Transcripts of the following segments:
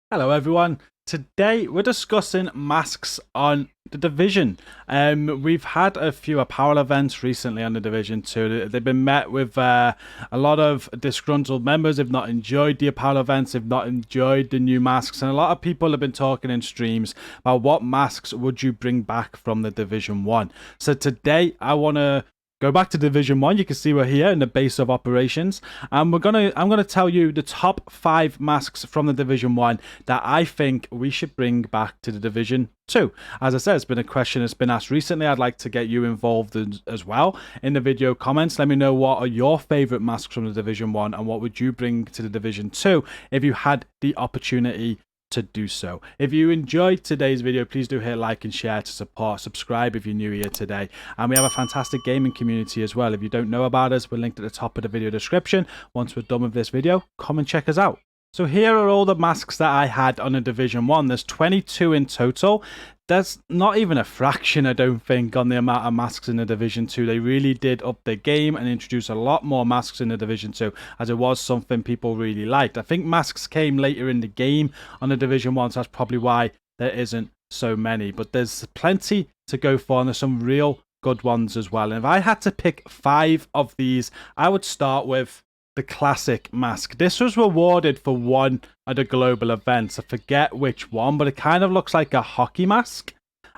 Hello everyone. Today we're discussing masks on the Division. We've had a few apparel events recently on the Division 2. They've been met with a lot of disgruntled members. They've not enjoyed the apparel events. They've not enjoyed the new masks. And a lot of people have been talking in streams about what masks would you bring back from the Division 1. So today I want to go back to Division 1. You can see we're here in the base of operations. And I'm gonna tell you the top 5 masks from the Division 1 that I think we should bring back to the Division 2. As I said, it's been a question that's been asked recently. I'd like to get you involved as well in the video comments. Let me know what are your favorite masks from the Division 1 and what would you bring to the Division 2 if you had the opportunity to do so. If you enjoyed today's video, please do hit like and share to support. Subscribe if you're new here today. And we have a fantastic gaming community as well. If you don't know about us, we're linked at the top of the video description. Once we're done with this video, come and check us out. So here are all the masks that I had on a Division 1. There's 22 in total. There's not even a fraction, I don't think, on the amount of masks in the Division 2. They really did up the game and introduce a lot more masks in the Division 2, as it was something people really liked. I think masks came later in the game on the Division 1, so that's probably why there isn't so many. But there's plenty to go for, and there's some real good ones as well. And if I had to pick 5 of these, I would start with the classic mask. This was rewarded for one at the global events. I forget which one, but it kind of looks like a hockey mask.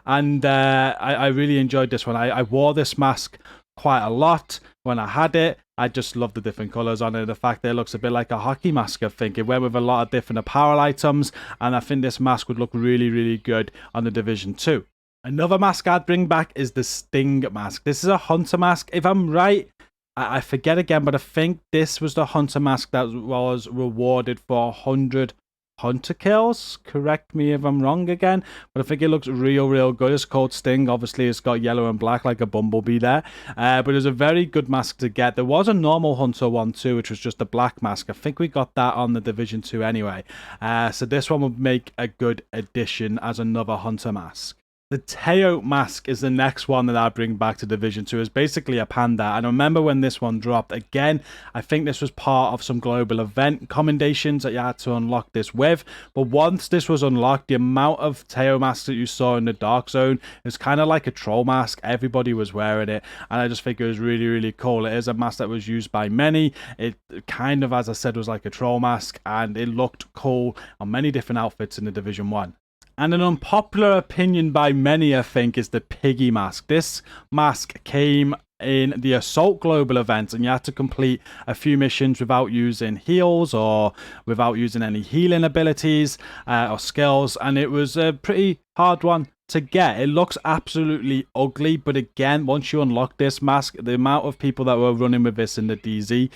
And I really enjoyed this one. I wore this mask quite a lot when I had it. I just love the different colors on it. The fact that it looks a bit like a hockey mask, I think. It went with a lot of different apparel items. And I think this mask would look really, really good on the Division 2. Another mask I'd bring back is the Sting mask. This is a hunter mask. If I'm right, I forget again, but I think this was the hunter mask that was rewarded for 100 hunter kills. Correct me if I'm wrong again, but I think it looks real good. It's called Sting. Obviously, it's got yellow and black like a bumblebee there, but it was a very good mask to get. There was a normal hunter one too, which was just a black mask. I think we got that on the Division 2 anyway, so this one would make a good addition as another hunter mask. The Taiyo Mask is the next one that I bring back to Division 2. It's basically a panda. And I remember when this one dropped. Again, I think this was part of some global event commendations that you had to unlock this with. But once this was unlocked, the amount of Taiyo masks that you saw in the Dark Zone is kind of like a troll mask. Everybody was wearing it. And I just think it was really, really cool. It is a mask that was used by many. It kind of, as I said, was like a troll mask. And it looked cool on many different outfits in the Division 1. And an unpopular opinion by many, I think, is the Piggy Mask. This mask came in the Assault Global event, and you had to complete a few missions without using heals or without using any healing abilities or skills, and it was a pretty hard one to get. It looks absolutely ugly, but again, once you unlock this mask, the amount of people that were running with this in the DZ,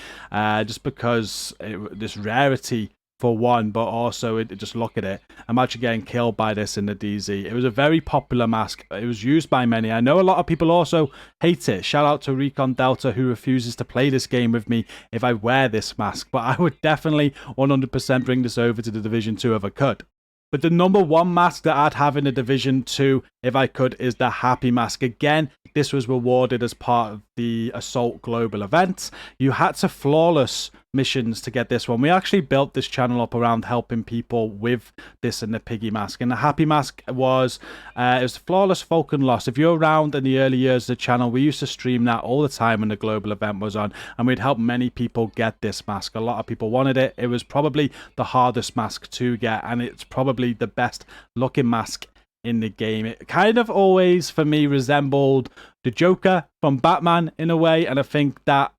just because this rarity for one, but also just look at it. Imagine getting killed by this in the DZ. It was a very popular mask. It was used by many. I know a lot of people also hate it. Shout out to Recon Delta, who refuses to play this game with me if I wear this mask. But I would definitely 100% bring this over to the Division 2 if I could. But the number 1 mask that I'd have in the Division 2, if I could, is the Happy Mask. Again, this was rewarded as part of the Assault Global event. You had to flawless missions to get this one. We actually built this channel up around helping people with this and the Piggy Mask. And the Happy Mask was it was flawless Falcon Loss. If you're around in the early years of the channel, we used to stream that all the time when the global event was on, and we'd help many people get this mask. A lot of people wanted it. It was probably the hardest mask to get, and it's probably the best looking mask in the game. It kind of always, for me, resembled the Joker from Batman in a way, and I think that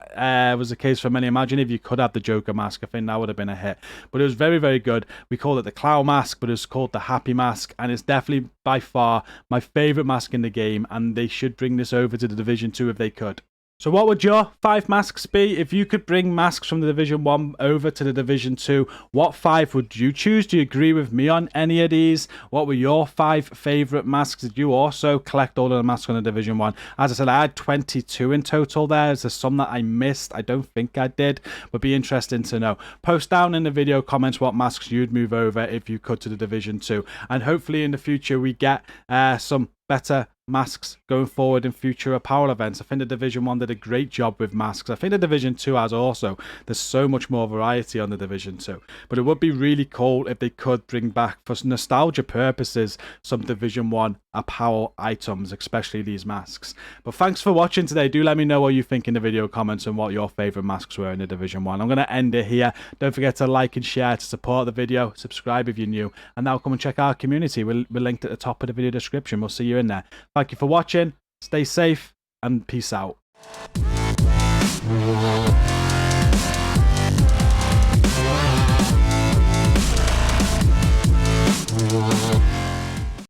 was the case for many. Imagine if you could have the Joker mask. I think that would have been a hit. But it was very, very good. We called it the Clown Mask, but it's called the Happy Mask, and it's definitely by far my favorite mask in the game, and they should bring this over to the Division 2 if they could. So what would your 5 masks be? If you could bring masks from the Division 1 over to the Division 2, what 5 would you choose? Do you agree with me on any of these? What were your 5 favourite masks? Did you also collect all of the masks on the Division 1? As I said, I had 22 in total there. Is there some that I missed? I don't think I did, but be interesting to know. Post down in the video comments what masks you'd move over if you could to the Division 2. And hopefully in the future we get some better masks going forward in future apparel events. I think the Division 1 did a great job with masks. I think the Division 2 has also. There's so much more variety on the Division 2. But it would be really cool if they could bring back, for nostalgia purposes, some Division 1 apparel items, especially these masks. But thanks for watching today. Do let me know what you think in the video comments and what your favourite masks were in the Division 1. I'm going to end it here. Don't forget to like and share to support the video. Subscribe if you're new. And now come and check our community. We're linked at the top of the video description. We'll see you in there. Thank you for watching. Stay safe and peace out.